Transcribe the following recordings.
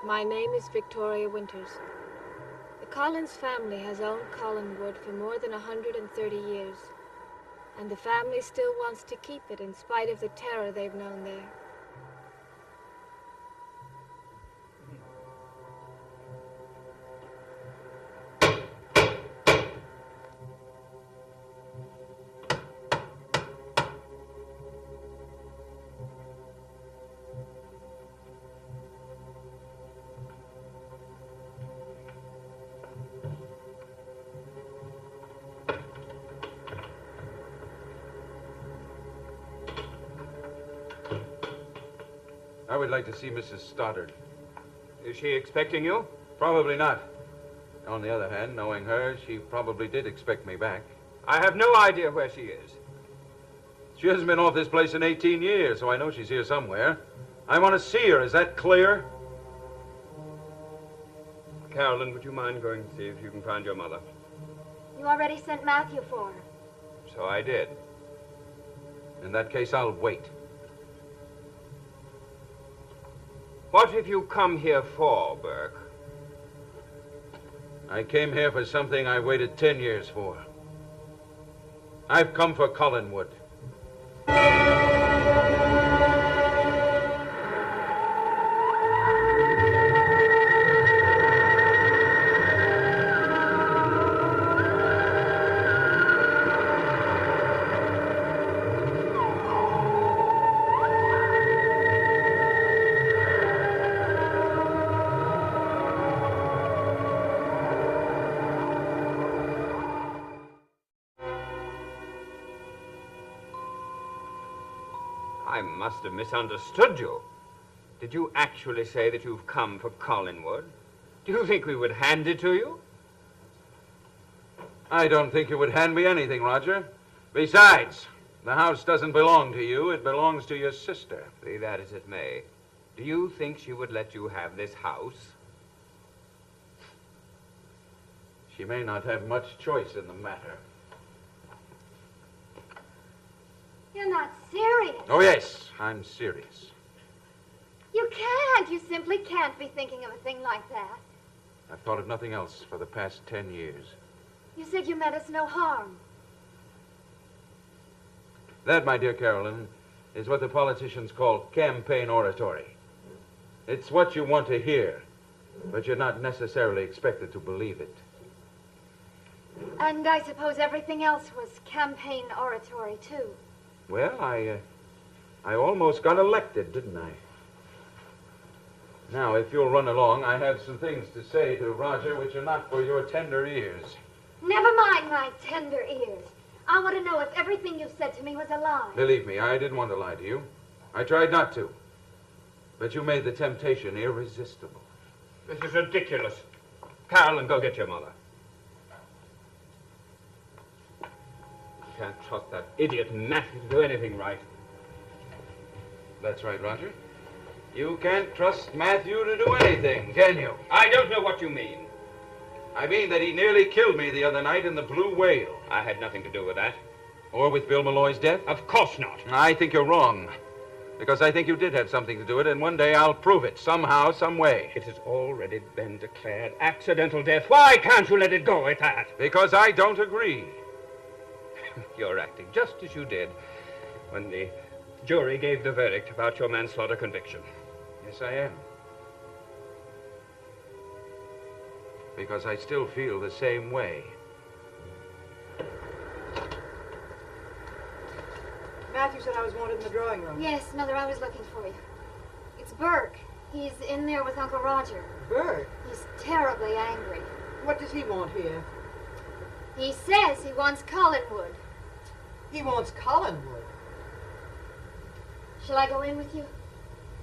My name is Victoria Winters. The Collins family has owned Collinwood for more than 130 years, and the family still wants to keep it in spite of the terror they've known there. I would like to see Mrs. Stoddard. Is she expecting you? Probably not. On the other hand, knowing her, she probably did expect me back. I have no idea where she is. She hasn't been off this place in 18 years, so I know she's here somewhere. I want to see her. Is that clear? Carolyn, would you mind going to see if you can find your mother? You already sent Matthew for her. So I did. In that case, I'll wait. What have you come here for, Burke? I came here for something I waited 10 years for. I've come for Collinwood. I must have misunderstood you. Did you actually say that you've come for Collinwood? Do you think we would hand it to you? I don't think you would hand me anything, Roger. Besides, the house doesn't belong to you. It belongs to your sister. Be that as it may, do you think she would let you have this house? She may not have much choice in the matter. You're not serious. Oh, yes, I'm serious. You can't. You simply can't be thinking of a thing like that. I've thought of nothing else for the past 10 years. You said you meant us no harm. That, my dear Carolyn, is what the politicians call campaign oratory. It's what you want to hear, but you're not necessarily expected to believe it. And I suppose everything else was campaign oratory, too. Well, I almost got elected, didn't I? Now, if you'll run along, I have some things to say to Roger which are not for your tender ears. Never mind my tender ears. I want to know if everything you've said to me was a lie. Believe me, I didn't want to lie to you. I tried not to. But you made the temptation irresistible. This is ridiculous. Carolyn, go get your mother. You can't trust that idiot Matthew to do anything right. That's right, Roger. You can't trust Matthew to do anything, can you? I don't know what you mean. I mean that he nearly killed me the other night in the Blue Whale. I had nothing to do with that. Or with Bill Malloy's death? Of course not. I think you're wrong. Because I think you did have something to do with it, and one day I'll prove it, somehow, some way. It has already been declared accidental death. Why can't you let it go at that? Because I don't agree. You're acting just as you did when the jury gave the verdict about your manslaughter conviction. Yes, I am. Because I still feel the same way. Matthew said I was wanted in the drawing room. Yes, Mother, I was looking for you. It's Burke. He's in there with Uncle Roger. Burke? He's terribly angry. What does he want here? He says he wants Collinwood. He wants Collinwood. Shall I go in with you?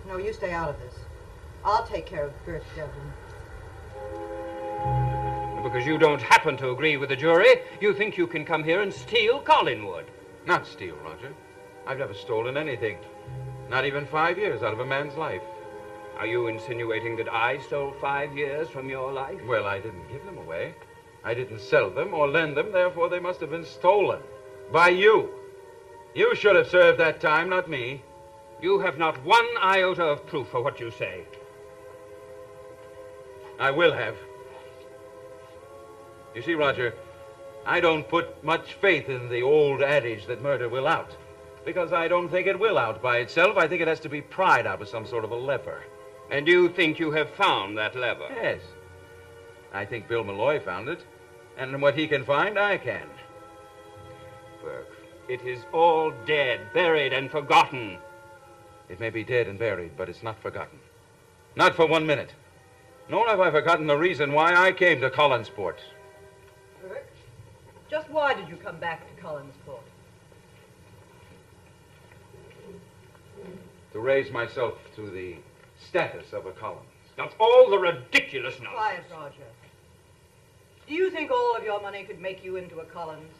No, you stay out of this. I'll take care of Burke Devlin. Because you don't happen to agree with the jury, you think you can come here and steal Collinwood. Not steal, Roger. I've never stolen anything. Not even 5 years out of a man's life. Are you insinuating that I stole 5 years from your life? Well, I didn't give them away. I didn't sell them or lend them, therefore they must have been stolen. By you. You should have served that time, not me. You have not one iota of proof for what you say. I will have. You see, Roger, I don't put much faith in the old adage that murder will out. Because I don't think it will out by itself. I think it has to be pried out with some sort of a lever. And you think you have found that lever? Yes. I think Bill Malloy found it. And what he can find, I can. Burke, it is all dead, buried, and forgotten. It may be dead and buried, but it's not forgotten. Not for 1 minute. Nor have I forgotten the reason why I came to Collinsport. Burke, just why did you come back to Collinsport? To raise myself to the status of a Collins. That's all the ridiculous nonsense. Quiet, Roger. Do you think all of your money could make you into a Collins?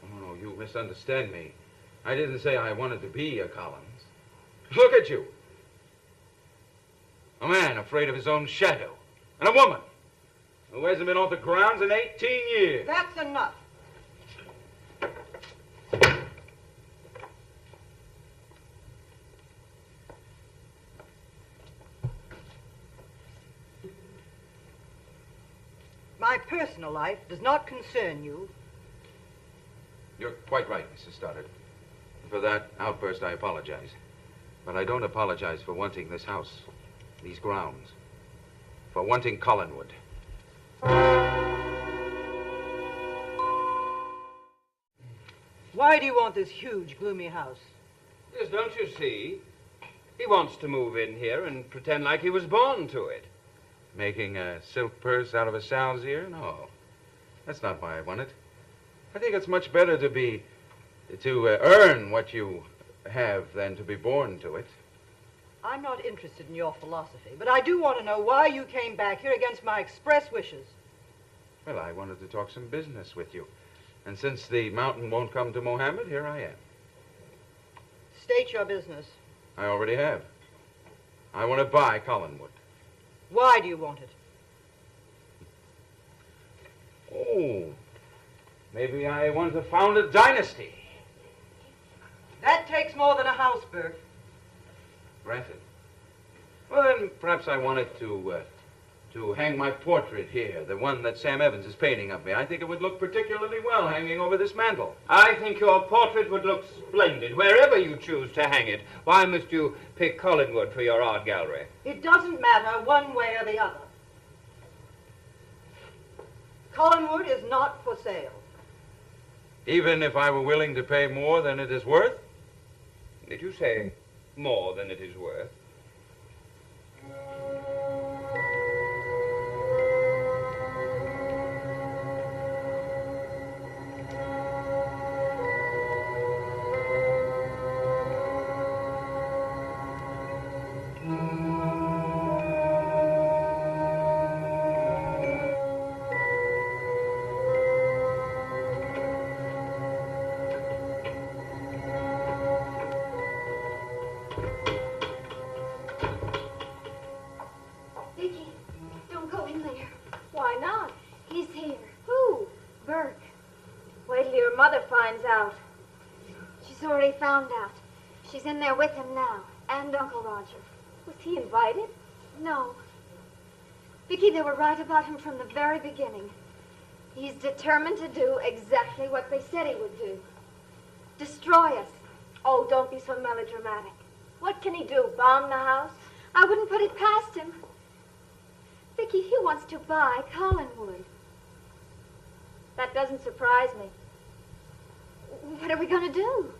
Oh, no, you misunderstand me. I didn't say I wanted to be a Collins. Look at you. A man afraid of his own shadow. And a woman who hasn't been off the grounds in 18 years. That's enough. My personal life does not concern you. You're quite right, Mrs. Stoddard. For that outburst, I apologize. But I don't apologize for wanting this house, these grounds, for wanting Collinwood. Why do you want this huge, gloomy house? Yes, don't you see? He wants to move in here and pretend like he was born to it. Making a silk purse out of a sow's ear? No, that's not why I want it. I think it's much better to earn what you have than to be born to it. I'm not interested in your philosophy, but I do want to know why you came back here against my express wishes. Well, I wanted to talk some business with you. And since the mountain won't come to Mohammed, here I am. State your business. I already have. I want to buy Collinwood. Why do you want it? Oh, maybe I want to found a dynasty. That takes more than a house, Burke. Granted. Well, then perhaps I wanted to hang my portrait here, the one that Sam Evans is painting of me. I think it would look particularly well hanging over this mantel. I think your portrait would look splendid wherever you choose to hang it. Why must you pick Collinwood for your art gallery? It doesn't matter one way or the other. Collinwood is not for sale. Even if I were willing to pay more than it is worth? Did you say more than it is worth? Found out. She's in there with him now, and Uncle Roger. Was he invited? No. Vicky, they were right about him from the very beginning. He's determined to do exactly what they said he would do. Destroy us. Oh, don't be so melodramatic. What can he do, bomb the house? I wouldn't put it past him. Vicky, he wants to buy Collinwood. That doesn't surprise me. What are we going to do?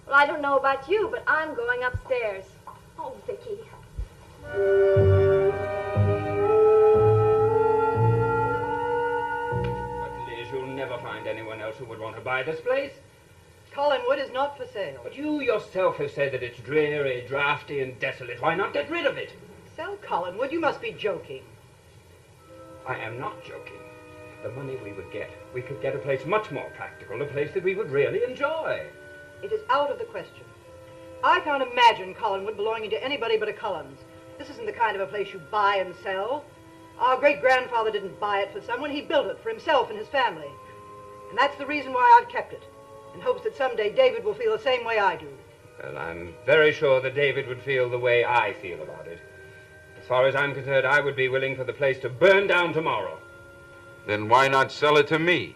Well, I don't know about you, but I'm going upstairs. Oh, Vicky. But, Liz, you'll never find anyone else who would want to buy this place. Collinwood is not for sale. But you yourself have said that it's dreary, drafty, and desolate. Why not get rid of it? Sell Collinwood? You must be joking. I am not joking. The money we would get, we could get a place much more practical, a place that we would really enjoy. It is out of the question. I can't imagine Collinwood belonging to anybody but a Collins. This isn't the kind of a place you buy and sell. Our great-grandfather didn't buy it for someone. He built it for himself and his family. And that's the reason why I've kept it, in hopes that someday David will feel the same way I do. Well, I'm very sure that David would feel the way I feel about it. As far as I'm concerned, I would be willing for the place to burn down tomorrow. Then why not sell it to me?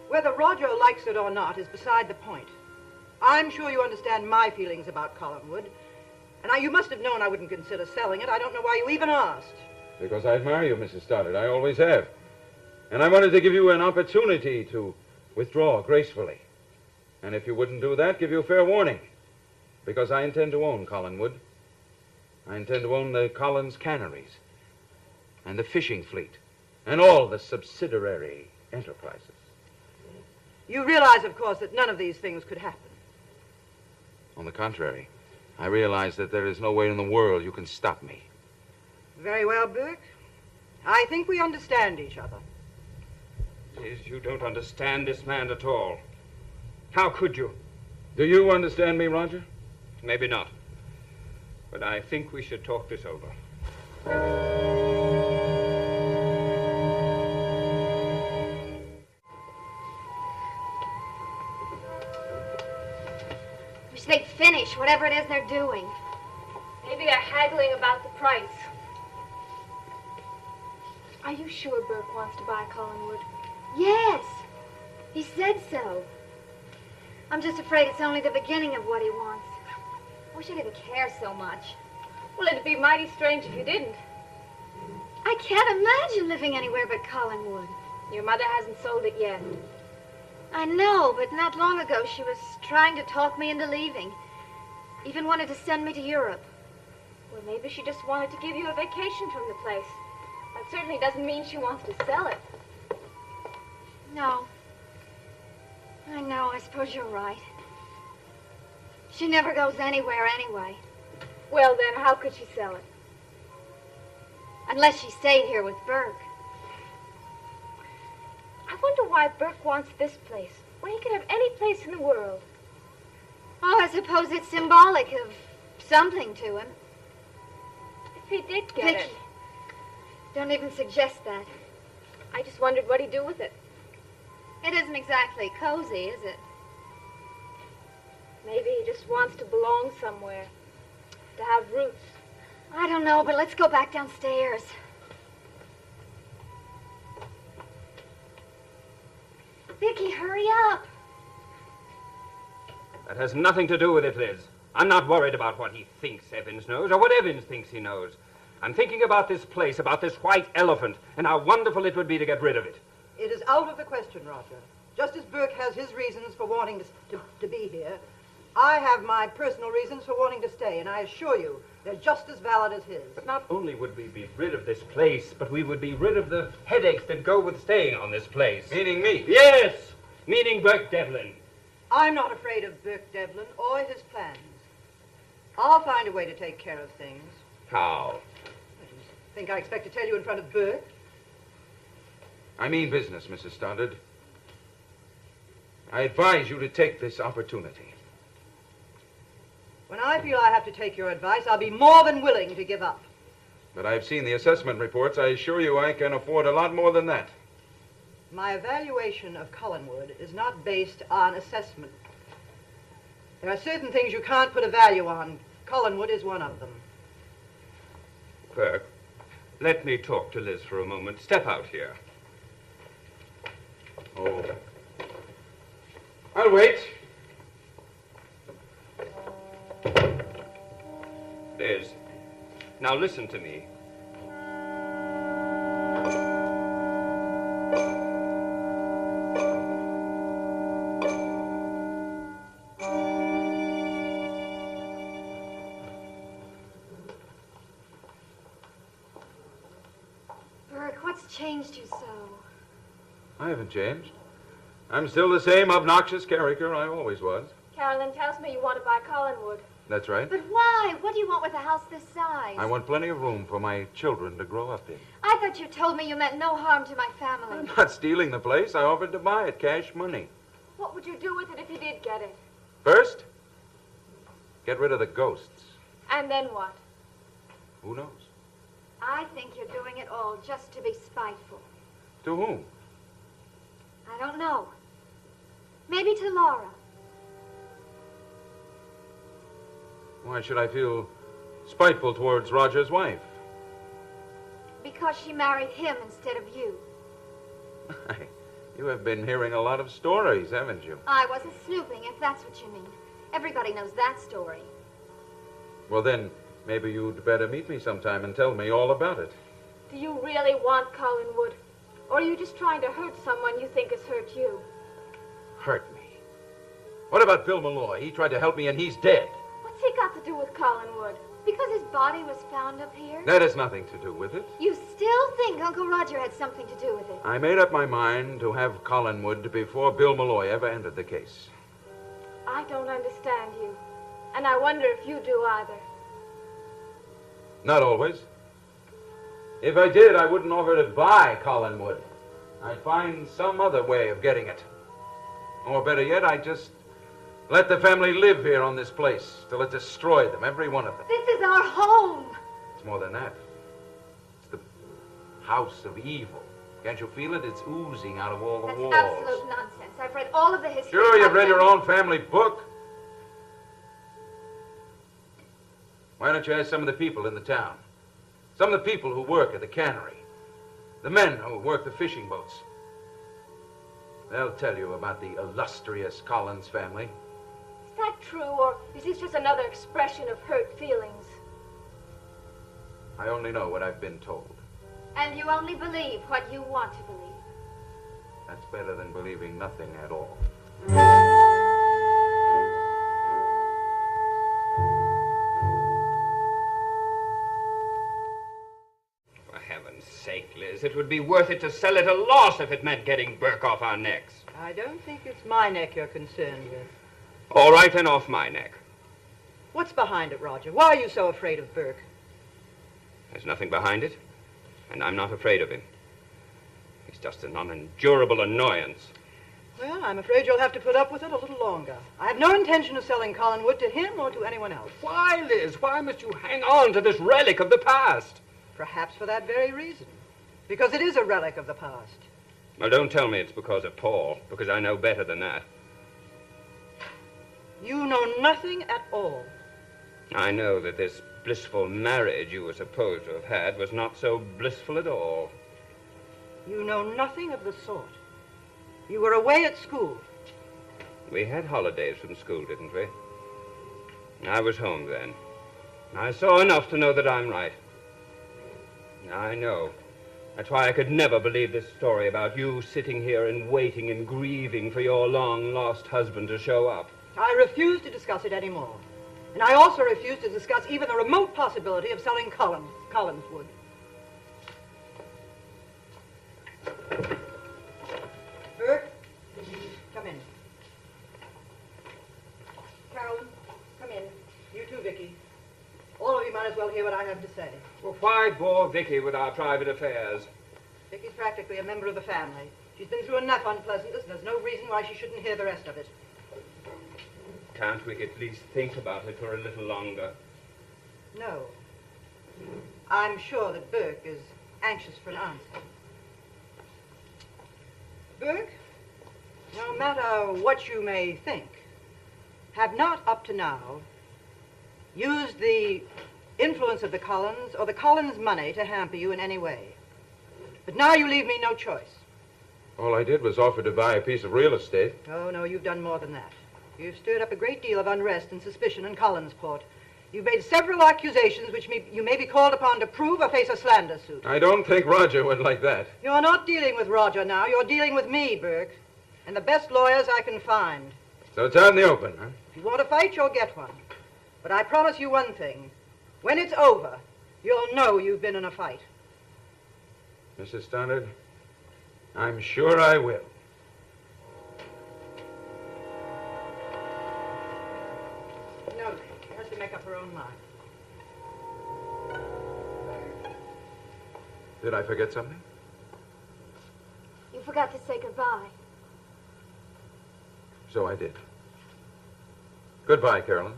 Whether Roger likes it or not is beside the point. I'm sure you understand my feelings about Collinwood. And you must have known I wouldn't consider selling it. I don't know why you even asked. Because I admire you, Mrs. Stoddard. I always have. And I wanted to give you an opportunity to withdraw gracefully. And if you wouldn't do that, give you fair warning. Because I intend to own Collinwood. I intend to own the Collins canneries and the fishing fleet and all the subsidiary enterprises. You realize, of course, that none of these things could happen. On the contrary, I realize that there is no way in the world you can stop me. Very well, Burke. I think we understand each other. Liz, you don't understand this man at all. How could you? Do you understand me, Roger? Maybe not. But I think we should talk this over. Wish they'd finish whatever it is they're doing. Maybe they're haggling about the price. Are you sure Burke wants to buy Collinwood? Yes, he said so. I'm just afraid it's only the beginning of what he wants. I wish I didn't care so much. Well, it'd be mighty strange if you didn't. I can't imagine living anywhere but Collinwood. Your mother hasn't sold it yet. I know, but not long ago she was trying to talk me into leaving. Even wanted to send me to Europe. Well, maybe she just wanted to give you a vacation from the place. That certainly doesn't mean she wants to sell it. No. I know, I suppose you're right. She never goes anywhere anyway. Well, then, how could she sell it? Unless she stayed here with Burke. I wonder why Burke wants this place, when he could have any place in the world. Oh, I suppose it's symbolic of something to him. If he did get Vicky, it, don't even suggest that. I just wondered what he'd do with it. It isn't exactly cozy, is it? Maybe he just wants to belong somewhere, to have roots. I don't know, but let's go back downstairs. Vicky, hurry up. That has nothing to do with it, Liz. I'm not worried about what he thinks Evans knows, or what Evans thinks he knows. I'm thinking about this place, about this white elephant, and how wonderful it would be to get rid of it. It is out of the question, Roger. Just as Burke has his reasons for wanting to be here, I have my personal reasons for wanting to stay, and I assure you, they're just as valid as his. But not only would we be rid of this place, but we would be rid of the headaches that go with staying on this place. Meaning me? Yes, meaning Burke Devlin. I'm not afraid of Burke Devlin or his plans. I'll find a way to take care of things. How? I think I expect to tell you in front of Burke. I mean business, Mrs. Stoddard. I advise you to take this opportunity. When I feel I have to take your advice, I'll be more than willing to give up. But I've seen the assessment reports. I assure you I can afford a lot more than that. My evaluation of Collinwood is not based on assessment. There are certain things you can't put a value on. Collinwood is one of them. Burke, let me talk to Liz for a moment. Step out here. Oh. I'll wait. Liz, now listen to me. Burke, what's changed you so? I haven't changed. I'm still the same obnoxious character I always was. Carolyn tells me you want to buy Collinwood. That's right. But why? What do you want with a house this size? I want plenty of room for my children to grow up in. I thought you told me you meant no harm to my family. I'm not stealing the place. I offered to buy it, cash money. What would you do with it if you did get it? First, get rid of the ghosts. And then what? Who knows? I think you're doing it all just to be spiteful. To whom? I don't know. Maybe to Laura. Why should I feel spiteful towards Roger's wife. Because she married him instead of you. You have been hearing a lot of stories, haven't you? I wasn't snooping, if that's what you mean. Everybody knows that story. Well, then, maybe you'd better meet me sometime and tell me all about it. Do you really want Collinwood? Or are you just trying to hurt someone you think has hurt you? Hurt me? What about Bill Malloy? He tried to help me and he's dead. What's he got to do with Collinwood? Because his body was found up here? That has nothing to do with it. You still think Uncle Roger had something to do with it? I made up my mind to have Collinwood before Bill Malloy ever entered the case. I don't understand you. And I wonder if you do either. Not always. If I did, I wouldn't offer to buy Collinwood. I'd find some other way of getting it. Or better yet, I'd just let the family live here on this place till it destroyed them, every one of them. This is our home. It's more than that. It's the house of evil. Can't you feel it? It's oozing out of all the walls. That's absolute nonsense. I've read all of the history. Sure, you've read your own family book. Why don't you ask some of the people in the town? Some of the people who work at the cannery. The men who work the fishing boats. They'll tell you about the illustrious Collins family. Is that true, or is this just another expression of hurt feelings? I only know what I've been told. And you only believe what you want to believe. That's better than believing nothing at all. For heaven's sake, Liz, it would be worth it to sell at a loss if it meant getting Burke off our necks. I don't think it's my neck you're concerned with. All right, then off my neck. What's behind it, Roger? Why are you so afraid of Burke? There's nothing behind it, and I'm not afraid of him. He's just an unendurable annoyance. Well, I'm afraid you'll have to put up with it a little longer. I have no intention of selling Collinwood to him or to anyone else. Why, Liz? Why must you hang on to this relic of the past? Perhaps for that very reason. Because it is a relic of the past. Well, don't tell me it's because of Paul, because I know better than that. You know nothing at all. I know that this blissful marriage you were supposed to have had was not so blissful at all. You know nothing of the sort. You were away at school. We had holidays from school, didn't we? I was home then. I saw enough to know that I'm right. I know. That's why I could never believe this story about you sitting here and waiting and grieving for your long-lost husband to show up. I refuse to discuss it anymore. And I also refuse to discuss even the remote possibility of selling Collinswood. Burke, come in. Carolyn, come in. You too, Vicky. All of you might as well hear what I have to say. Well, why bore Vicky with our private affairs? Vicky's practically a member of the family. She's been through enough unpleasantness, and there's no reason why she shouldn't hear the rest of it. Can't we at least think about it for a little longer? No. I'm sure that Burke is anxious for an answer. Burke, no matter what you may think, have not up to now used the influence of the Collins or the Collins money to hamper you in any way. But now you leave me no choice. All I did was offer to buy a piece of real estate. Oh, no, you've done more than that. You've stirred up a great deal of unrest and suspicion in Collinsport. You've made several accusations which you may be called upon to prove or face a slander suit. I don't think Roger would like that. You're not dealing with Roger now. You're dealing with me, Burke. And the best lawyers I can find. So it's out in the open, huh? If you want to fight, you'll get one. But I promise you one thing. When it's over, you'll know you've been in a fight. Mrs. Stoddard, I'm sure I will. No, she has to make up her own mind. Did I forget something? You forgot to say goodbye. So I did. Goodbye, Carolyn.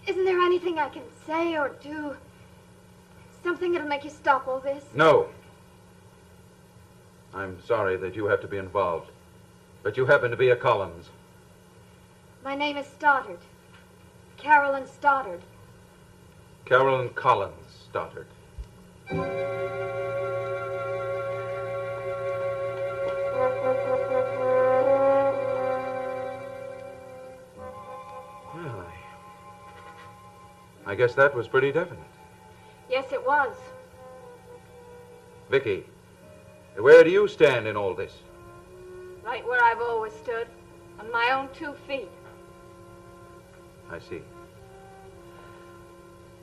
Isn't there anything I can say or do? Something that'll make you stop all this? No. I'm sorry that you have to be involved. But you happen to be a Collins. My name is Stoddard. Carolyn Stoddard. Carolyn Collins, Stoddard. Well, I guess that was pretty definite. Yes, it was. Vicky, where do you stand in all this? Right where I've always stood, on my own 2 feet. I see.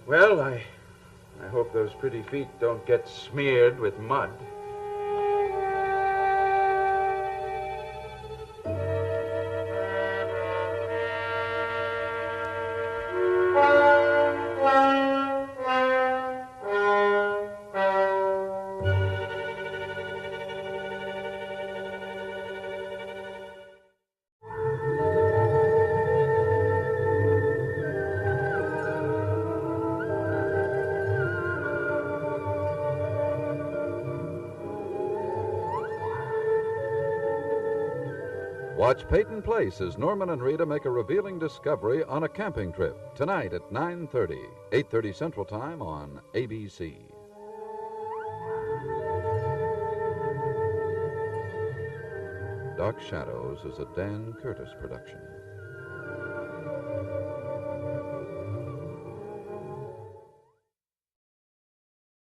Well, I hope those pretty feet don't get smeared with mud. Watch Peyton Place as Norman and Rita make a revealing discovery on a camping trip tonight at 9:30, 8:30 Central Time on ABC. Dark Shadows is a Dan Curtis production.